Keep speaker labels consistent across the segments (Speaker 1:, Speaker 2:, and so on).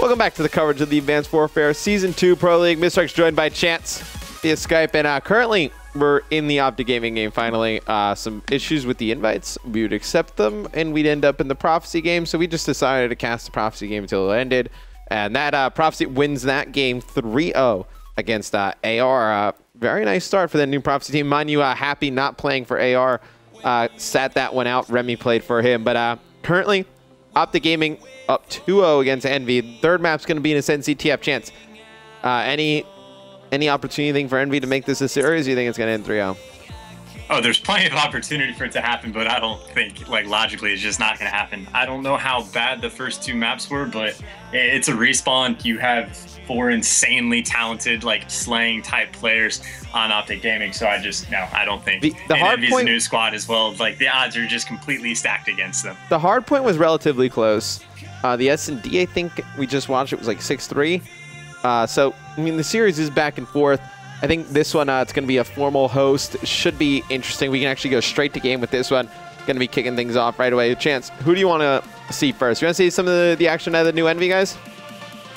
Speaker 1: Welcome back to the coverage of the Advanced Warfare Season 2 Pro League. Mr. X joined by Chance via Skype, and currently we're in the OpTic Gaming game finally. Some issues with the invites. We would accept them, and we'd end up in the Prophecy game, so we just decided to cast the Prophecy game until it ended. And that Prophecy wins that game 3-0 against AR. Very nice start for the new Prophecy team. Mind you, Happy not playing for AR. Sat that one out. Remy played for him, but currently OpTic Gaming up 2-0 against EnVy. Third map's going to be in a NCTF. Chance. Any opportunity thing for EnVy to make this a series? Or you think it's going to end 3-0?
Speaker 2: Oh, there's plenty of opportunity for it to happen, but I don't think, like, logically it's just not going to happen. I don't know how bad the first two maps were, but it's a respawn. You have 4 insanely talented, like, slaying type players on OpTic Gaming, so I don't think.
Speaker 1: The hard
Speaker 2: EnVy's
Speaker 1: point,
Speaker 2: new squad as well, like, the odds are just completely stacked against them.
Speaker 1: The hard point was relatively close. The S&D, I think we just watched, it was like 6-3. So, I mean, the series is back and forth. I think this one, it's going to be a formal host. Should be interesting. We can actually go straight to game with this one. Going to be kicking things off right away. Chance, who do you want to see first? You want to see some of the action out of the new EnVy guys?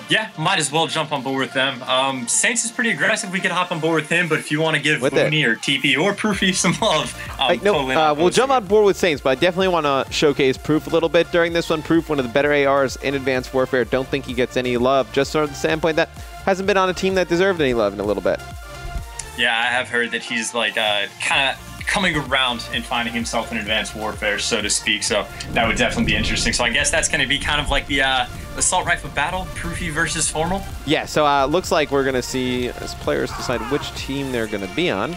Speaker 1: Yeah,
Speaker 2: might as well jump on board with them. Saints is pretty aggressive. We could hop on board with him, but if you want to give Mooney or TP or Proofy some love,
Speaker 1: we'll jump on board with Saints, but I definitely want to showcase Proof a little bit during this one. Proof, one of the better ARs in Advanced Warfare. Don't think he gets any love, just sort of the standpoint that hasn't been on a team that deserved any love in a little bit.
Speaker 2: Yeah, I have heard that he's like kind of coming around and finding himself in Advanced Warfare, so to speak. So that would definitely be interesting. So I guess that's going to be kind of like the assault rifle battle, Proofy versus Formal.
Speaker 1: Yeah, so looks like we're going to see, as players decide which team they're going to be on.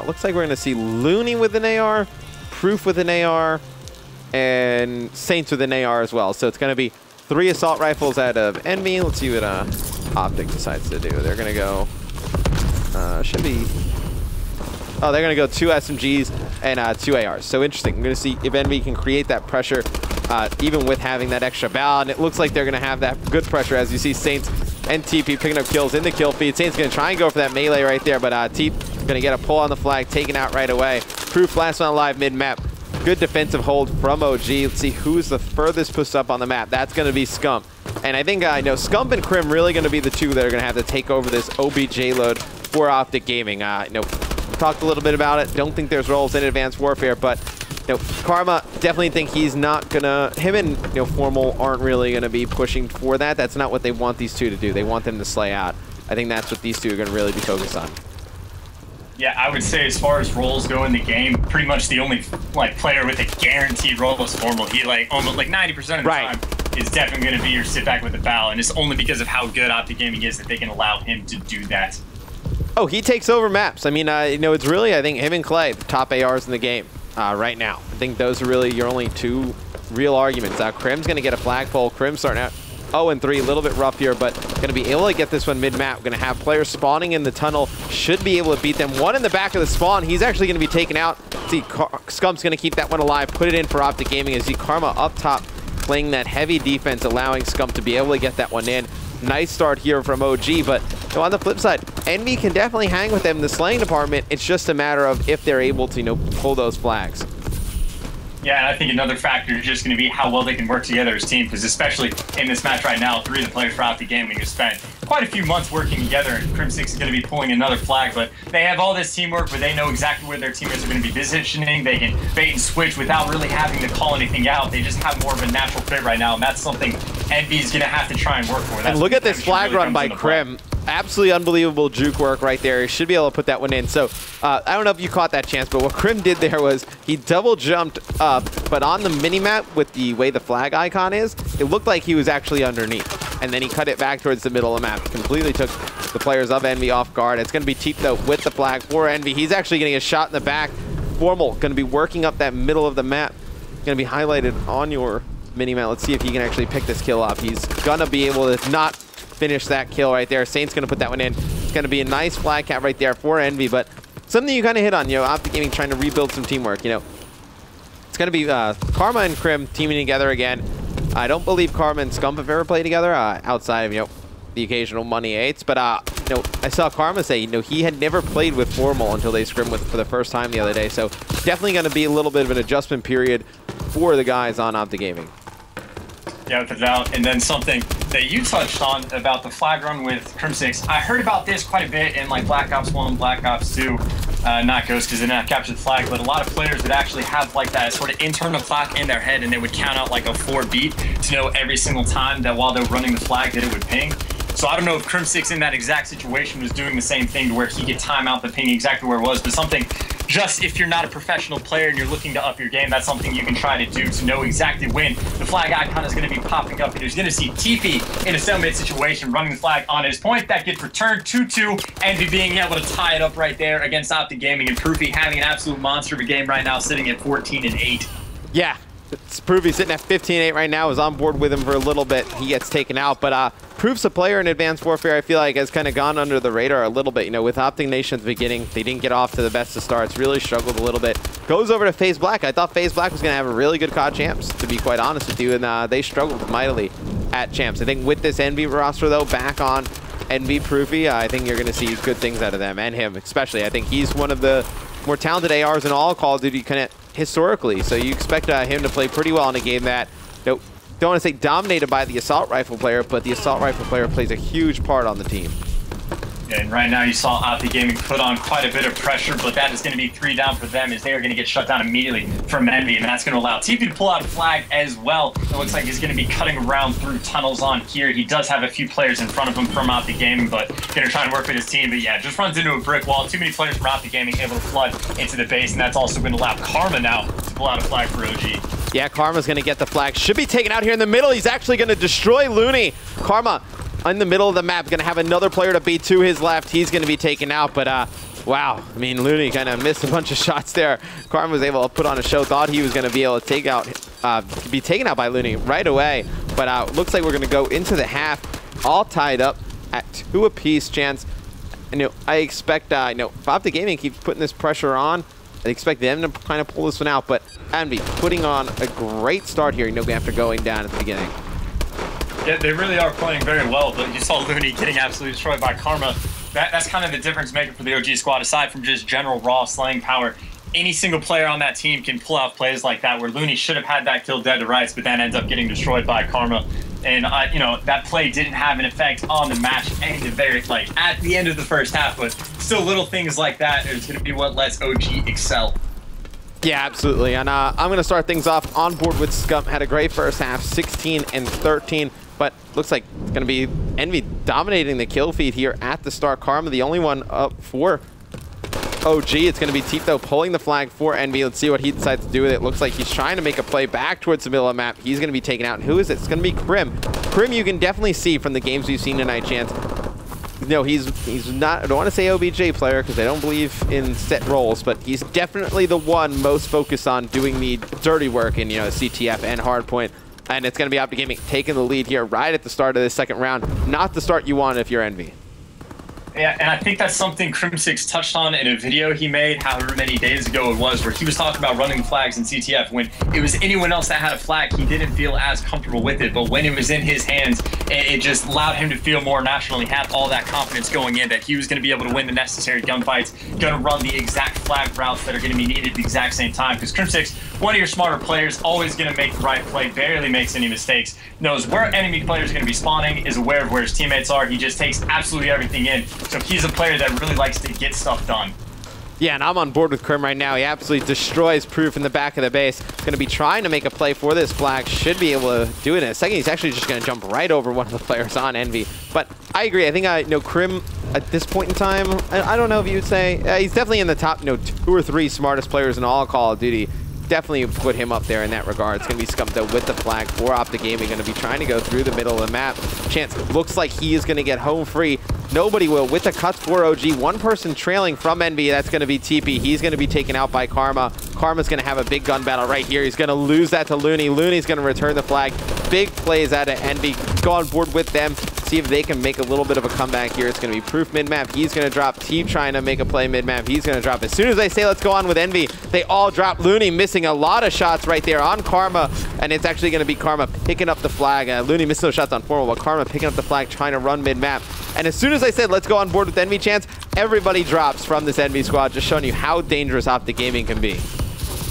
Speaker 1: Looks like we're going to see Looney with an AR, Proof with an AR, and Saints with an AR as well. So it's going to be 3 assault rifles out of EnVy. Let's see what OpTic decides to do. They're going to go, they're going to go 2 SMGs and 2 ARs. So interesting. I'm going to see if EnVy can create that pressure, even with having that extra bow. And it looks like they're going to have that good pressure as you see Saints and TP picking up kills in the kill feed. Saints going to try and go for that melee right there, but TP going to get a pull on the flag, taken out right away. Proof last one alive mid-map. Good defensive hold from OG. Let's see who's the furthest pushed up on the map. That's going to be Scump. And I think Scump and Crim really going to be the two that are going to have to take over this OBJ load for OpTic Gaming. Talked a little bit about it. Don't think there's roles in Advanced Warfare, but Karma, definitely think he's not gonna. Him and Formal aren't really gonna be pushing for that. That's not what they want these two to do. They want them to slay out. I think that's what these two are gonna really be focused on.
Speaker 2: Yeah, I would say as far as roles go in the game, pretty much the only player with a guaranteed role is Formal. He almost 90% of the time is definitely going to be your sit back with the bow, and it's only because of how good OpTic Gaming is that they can allow him to do that.
Speaker 1: Oh, he takes over maps. I mean, it's really, I think, him and Clay, the top ARs in the game right now. I think those are really your only 2 real arguments. Crim's going to get a flagpole. Crim starting out 0-3, a little bit rough here, but going to be able to get this one mid-map. Going to have players spawning in the tunnel. Should be able to beat them. One in the back of the spawn. He's actually going to be taken out. See, Scump's going to keep that one alive. Put it in for OpTic Gaming. As see Karma up top playing that heavy defense, allowing Scump to be able to get that one in. Nice start here from OG, but on the flip side, EnVy can definitely hang with them in the slaying department. It's just a matter of if they're able to, pull those flags.
Speaker 2: Yeah, and I think another factor is just going to be how well they can work together as a team, because especially in this match right now, 3 of the players for OpTic Gaming have spent quite a few months working together, and Crim6 is going to be pulling another flag, but they have all this teamwork where they know exactly where their teammates are going to be positioning. They can bait and switch without really having to call anything out. They just have more of a natural fit right now, and that's something EnVy is going to have to try and work for.
Speaker 1: And look at this flag run by Crim. Absolutely unbelievable juke work right there. He should be able to put that one in. So I don't know if you caught that Chance, but what Crim did there was he double jumped up, but on the mini-map with the way the flag icon is, it looked like he was actually underneath. And then he cut it back towards the middle of the map. Completely took the players of EnVy off guard. It's going to be Teep, though, with the flag for EnVy. He's actually getting a shot in the back. Formal going to be working up that middle of the map. Going to be highlighted on your mini-map. Let's see if he can actually pick this kill up. He's going to be able to not finish that kill right there. Saint's going to put that one in. It's going to be a nice flag cap right there for EnVy, but something you kind of hit on, OpTic Gaming trying to rebuild some teamwork, It's going to be Karma and Crim teaming together again. I don't believe Karma and Scump have ever played together outside of, the occasional Money 8s, but, I saw Karma say, he had never played with Formal until they scrimmed with for the first time the other day, so definitely going to be a little bit of an adjustment period for the guys on OpTic Gaming.
Speaker 2: Yeah, without a doubt. And then something that you touched on about the flag run with Crim6. I heard about this quite a bit in like Black Ops 1, Black Ops 2. Not Ghost because they did not capture the flag, but a lot of players would actually have like that sort of internal clock in their head, and they would count out like a 4 beat to know every single time that while they're running the flag that it would ping. So I don't know if Crim6 in that exact situation was doing the same thing to where he could time out the ping exactly where it was, but something just if you're not a professional player and you're looking to up your game, that's something you can try to do to know exactly when the flag icon is going to be popping up. And you're going to see TP in a stalemate situation running the flag on his point. That gets returned 2-2, EnVy being able to tie it up right there against OpTic Gaming, and Proofy having an absolute monster of a game right now, sitting at 14-8.
Speaker 1: Yeah. It's Proofy sitting at 15-8 right now. Was on board with him for a little bit. He gets taken out, but Proof's a player in Advanced Warfare I feel like has kind of gone under the radar a little bit. You know, with OpTic Nation at the beginning, they didn't get off to the best of starts. Really struggled a little bit. Goes over to FaZe Black. I thought FaZe Black was going to have a really good COD champs, to be quite honest with you, and they struggled mightily at champs. I think with this EnVy roster, though, back on EnVy Proofy, I think you're going to see good things out of them, and him especially. I think he's one of the more talented ARs in all Call of Duty kind of historically, so you expect him to play pretty well in a game that, don't want to say dominated by the assault rifle player, but the assault rifle player plays a huge part on the team.
Speaker 2: Yeah, and right now you saw OpTic Gaming put on quite a bit of pressure, but that is going to be 3 down for them as they are going to get shut down immediately from EnVy, and that's going to allow TP to pull out a flag as well. It looks like he's going to be cutting around through tunnels on here. He does have a few players in front of him from OpTic Gaming, but going to try and work with his team. But yeah, just runs into a brick wall. Too many players from OpTic Gaming able to flood into the base, and that's also going to allow Karma now to pull out a flag for OG.
Speaker 1: Yeah, Karma's going to get the flag. Should be taken out here in the middle. He's actually going to destroy Looney. Karma in the middle of the map, going to have another player to be to his left. He's going to be taken out, but wow. I mean, Looney kind of missed a bunch of shots there. Karma was able to put on a show. Thought he was going to be able to take out, be taken out by Looney right away, but looks like we're going to go into the half, all tied up at 2 apiece. Chance, and I expect, if OpTic Gaming keeps putting this pressure on, I expect them to kind of pull this one out, but EnVy putting on a great start here, after going down at the beginning.
Speaker 2: Yeah, they really are playing very well, but you saw Looney getting absolutely destroyed by Karma. That's kind of the difference maker for the OG squad, aside from just general raw slaying power. Any single player on that team can pull out plays like that, where Looney should have had that kill dead to rights, but then ends up getting destroyed by Karma. And, that play didn't have an effect on the match at the end of the first half, but still little things like that is going to be what lets OG excel.
Speaker 1: Yeah, absolutely. And I'm going to start things off on board with Scum. Had a great first half, 16-13. But looks like it's going to be EnVy dominating the kill feed here at the start. Karma, the only one up for OG. It's going to be Teep, though, pulling the flag for EnVy. Let's see what he decides to do with it. Looks like he's trying to make a play back towards the middle of the map. He's going to be taken out. And who is it? It's going to be Crim. Crim, you can definitely see from the games we've seen tonight, Chance. No, he's not, I don't want to say OBJ player because I don't believe in set roles, but he's definitely the one most focused on doing the dirty work in, CTF and hardpoint. And it's going to be OpTic Gaming taking the lead here right at the start of this second round. Not the start you want if you're EnVy.
Speaker 2: Yeah, and I think that's something Crim6 touched on in a video he made however many days ago it was, where he was talking about running flags in CTF. When it was anyone else that had a flag, he didn't feel as comfortable with it. But when it was in his hands, it just allowed him to feel more natural. He had all that confidence going in that he was going to be able to win the necessary gunfights, going to run the exact flag routes that are going to be needed at the exact same time. Because Crim6, one of your smarter players, always going to make the right play, barely makes any mistakes, knows where enemy players are going to be spawning, is aware of where his teammates are. He just takes absolutely everything in. So he's a player that really likes to get stuff done.
Speaker 1: Yeah, and I'm on board with Crim right now. He absolutely destroys Proof in the back of the base. Going to be trying to make a play for this flag. Should be able to do it in a second. He's actually just going to jump right over one of the players on EnVy. But I agree. I think Crim at this point in time, I don't know if you would say, he's definitely in the top 2 or 3 smartest players in all Call of Duty. Definitely put him up there in that regard. It's going to be Scum, though, with the flag for OpTic Gaming. Going to be trying to go through the middle of the map. Chance looks like he is going to get home free. Nobody will. With the cuts for OG, one person trailing from EnVy. That's going to be TP. He's going to be taken out by Karma. Karma's going to have a big gun battle right here. He's going to lose that to Looney. Looney's going to return the flag. Big plays out of EnVy. Go on board with them. See if they can make a little bit of a comeback here. It's going to be Proof mid-map. He's going to drop. Teep trying to make a play mid-map. He's going to drop. As soon as I say let's go on with EnVy, they all drop. Looney missing a lot of shots right there on Karma, and it's actually going to be Karma picking up the flag. Looney missed those shots on Formal, but Karma picking up the flag, trying to run mid-map. And as soon as I said let's go on board with EnVy, Chance, everybody drops from this EnVy squad, just showing you how dangerous OpTic Gaming can be.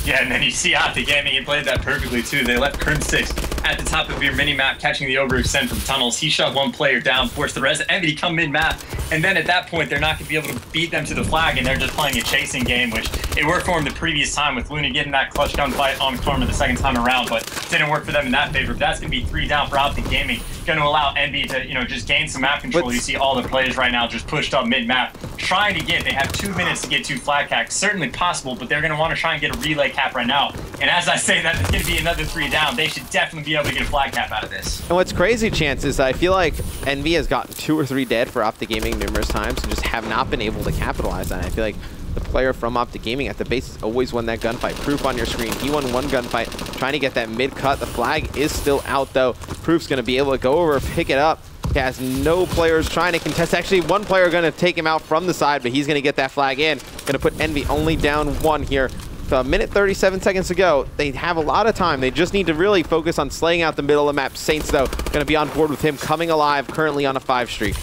Speaker 2: Yeah, and then you see OpTic Gaming, he played that perfectly too. They let Crim6 at the top of your mini-map, catching the overextend from tunnels. He shut one player down, forced the rest of EnVy to come mid-map, and then at that point, they're not going to be able to beat them to the flag, and they're just playing a chasing game, which it worked for him the previous time with Looney getting that clutch gunfight on Karma the second time around, but didn't work for them in that favor. But that's going to be 3 down for OpTic Gaming, going to allow EnVy to, just gain some map control. You see all the players right now just pushed up mid-map, trying to get, they have 2 minutes to get 2 flag caps. Certainly possible, but they're going to want to try and get a relay cap right now. And as I say, that's going to be another 3 down. They should definitely be able to get a flag cap out of this.
Speaker 1: And what's crazy, Chance, is I feel like EnVy has gotten 2 or 3 dead for OpTic Gaming numerous times and just have not been able to capitalize on it. I feel like the player from OpTic Gaming at the base has always won that gunfight. Proof on your screen. He won 1 gunfight, trying to get that mid cut. The flag is still out, though. Proof's going to be able to go over, pick it up. He has no players trying to contest. Actually, 1 player going to take him out from the side, but he's going to get that flag in. Going to put EnVy only down 1 here. So a minute 37 seconds to go. They have a lot of time. They just need to really focus on slaying out the middle of the map. Saints, though, going to be on board with him coming alive, currently on a 5 streak.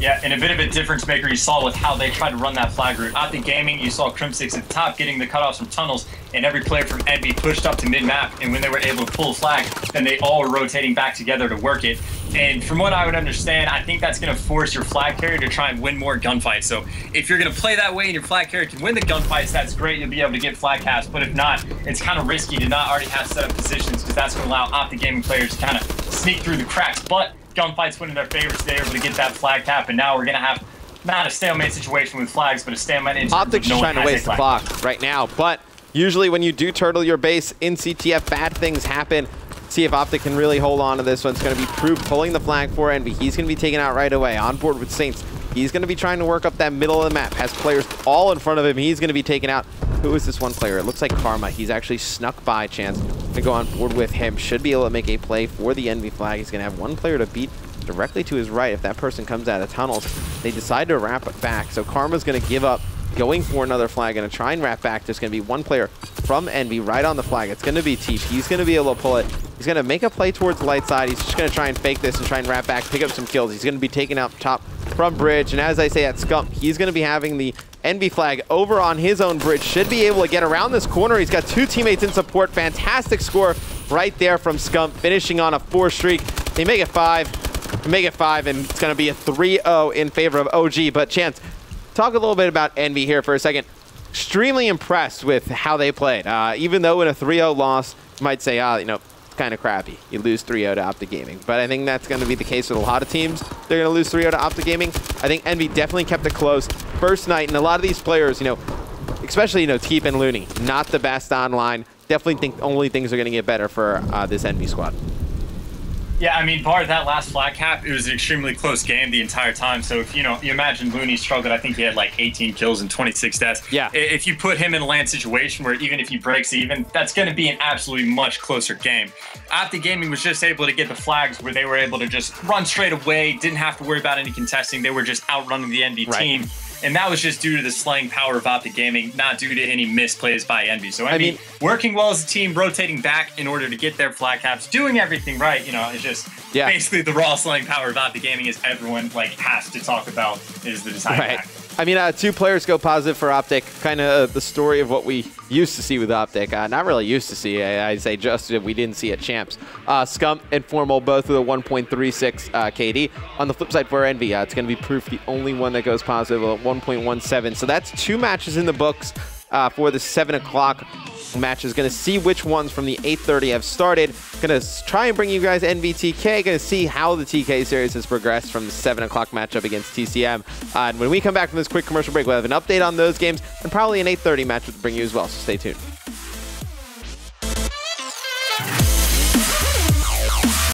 Speaker 2: Yeah, and a bit of a difference maker you saw with how they tried to run that flag route. OpTic Gaming, you saw Crim6 at the top getting the cutoffs from tunnels, and every player from EnVy pushed up to mid-map, and when they were able to pull a flag, then they all were rotating back together to work it. And from what I would understand, I think that's going to force your flag carrier to try and win more gunfights. So if you're going to play that way and your flag carrier can win the gunfights, that's great. You'll be able to get flag caps. But if not, it's kind of risky to not already have set up positions, because that's going to allow OpTic Gaming players to kind of sneak through the cracks. But gunfights went in their favor, so they're able to get that flag cap, and now we're going to have not a stalemate situation with flags, but a stalemate in terms
Speaker 1: OpTic's
Speaker 2: of no
Speaker 1: trying to waste the
Speaker 2: flag.
Speaker 1: clock right now, but usually when you do turtle your base in CTF, bad things happen. See if OpTic can really hold on to this one. It's going to be Proof pulling the flag for EnVy. He's going to be taken out right away. On board with Saints. He's going to be trying to work up that middle of the map. Has players all in front of him. He's going to be taken out. Who is this 1 player? It looks like Karma. He's actually snuck by. Chance to go on board with him. Should be able to make a play for the EnVy flag. He's going to have 1 player to beat directly to his right. If that person comes out of tunnels, they decide to wrap it back. So Karma's going to give up, going for another flag, going to try and wrap back. There's going to be 1 player from EnVy right on the flag. It's going to be Teef. He's going to be able to pull it. He's going to make a play towards the light side. He's just going to try and fake this and try and wrap back, pick up some kills. He's going to be taken out top from bridge. And as I say, at Scump, he's going to be having the EnVy flag over on his own bridge. Should be able to get around this corner. He's got 2 teammates in support. Fantastic score right there from Scump, finishing on a 4 streak. They make it 5. They make it 5, and it's going to be a 3-0 in favor of OG. But Chance, talk a little bit about EnVy here for a second. Extremely impressed with how they played. Even though in a 3-0 loss, you might say, kind of crappy. You lose 3-0 to OpTic Gaming. But I think that's going to be the case with a lot of teams. They're going to lose 3-0 to OpTic Gaming. I think EnVy definitely kept it close. First night, and a lot of these players, especially, Teep and Looney, not the best online. Definitely think only things are going to get better for this EnVy squad.
Speaker 2: Yeah, I mean, bar that last flag cap, it was an extremely close game the entire time. So if, you imagine Looney struggled, I think he had like 18 kills and 26 deaths.
Speaker 1: Yeah.
Speaker 2: If you put him in a land situation where even if he breaks even, that's going to be an absolutely much closer game. OpTic Gaming was just able to get the flags where they were able to just run straight away, didn't have to worry about any contesting. They were just outrunning the EnVy team. And that was just due to the slaying power of OpTic Gaming, not due to any misplays by EnVy. So EnVy working well as a team, rotating back in order to get their flag caps, doing everything right. It's just basically the raw slaying power of OpTic Gaming is everyone has to talk about is the deciding factor.
Speaker 1: I mean, 2 players go positive for OpTic. Kind of the story of what we used to see with OpTic. Not really used to see. I'd say just we didn't see at Champs. Scump and Formal both with a 1.36 KD. On the flip side for EnVy, it's going to be Proof, the only one that goes positive at 1.17. So that's 2 matches in the books for the 7 o'clock match. Is going to see which ones from the 8:30 have started. Going to try and bring you guys NVTK. Going to see how the TK series has progressed from the 7 o'clock matchup against TCM. And when we come back from this quick commercial break, we'll have an update on those games and probably an 8:30 match to bring you as well. So stay tuned.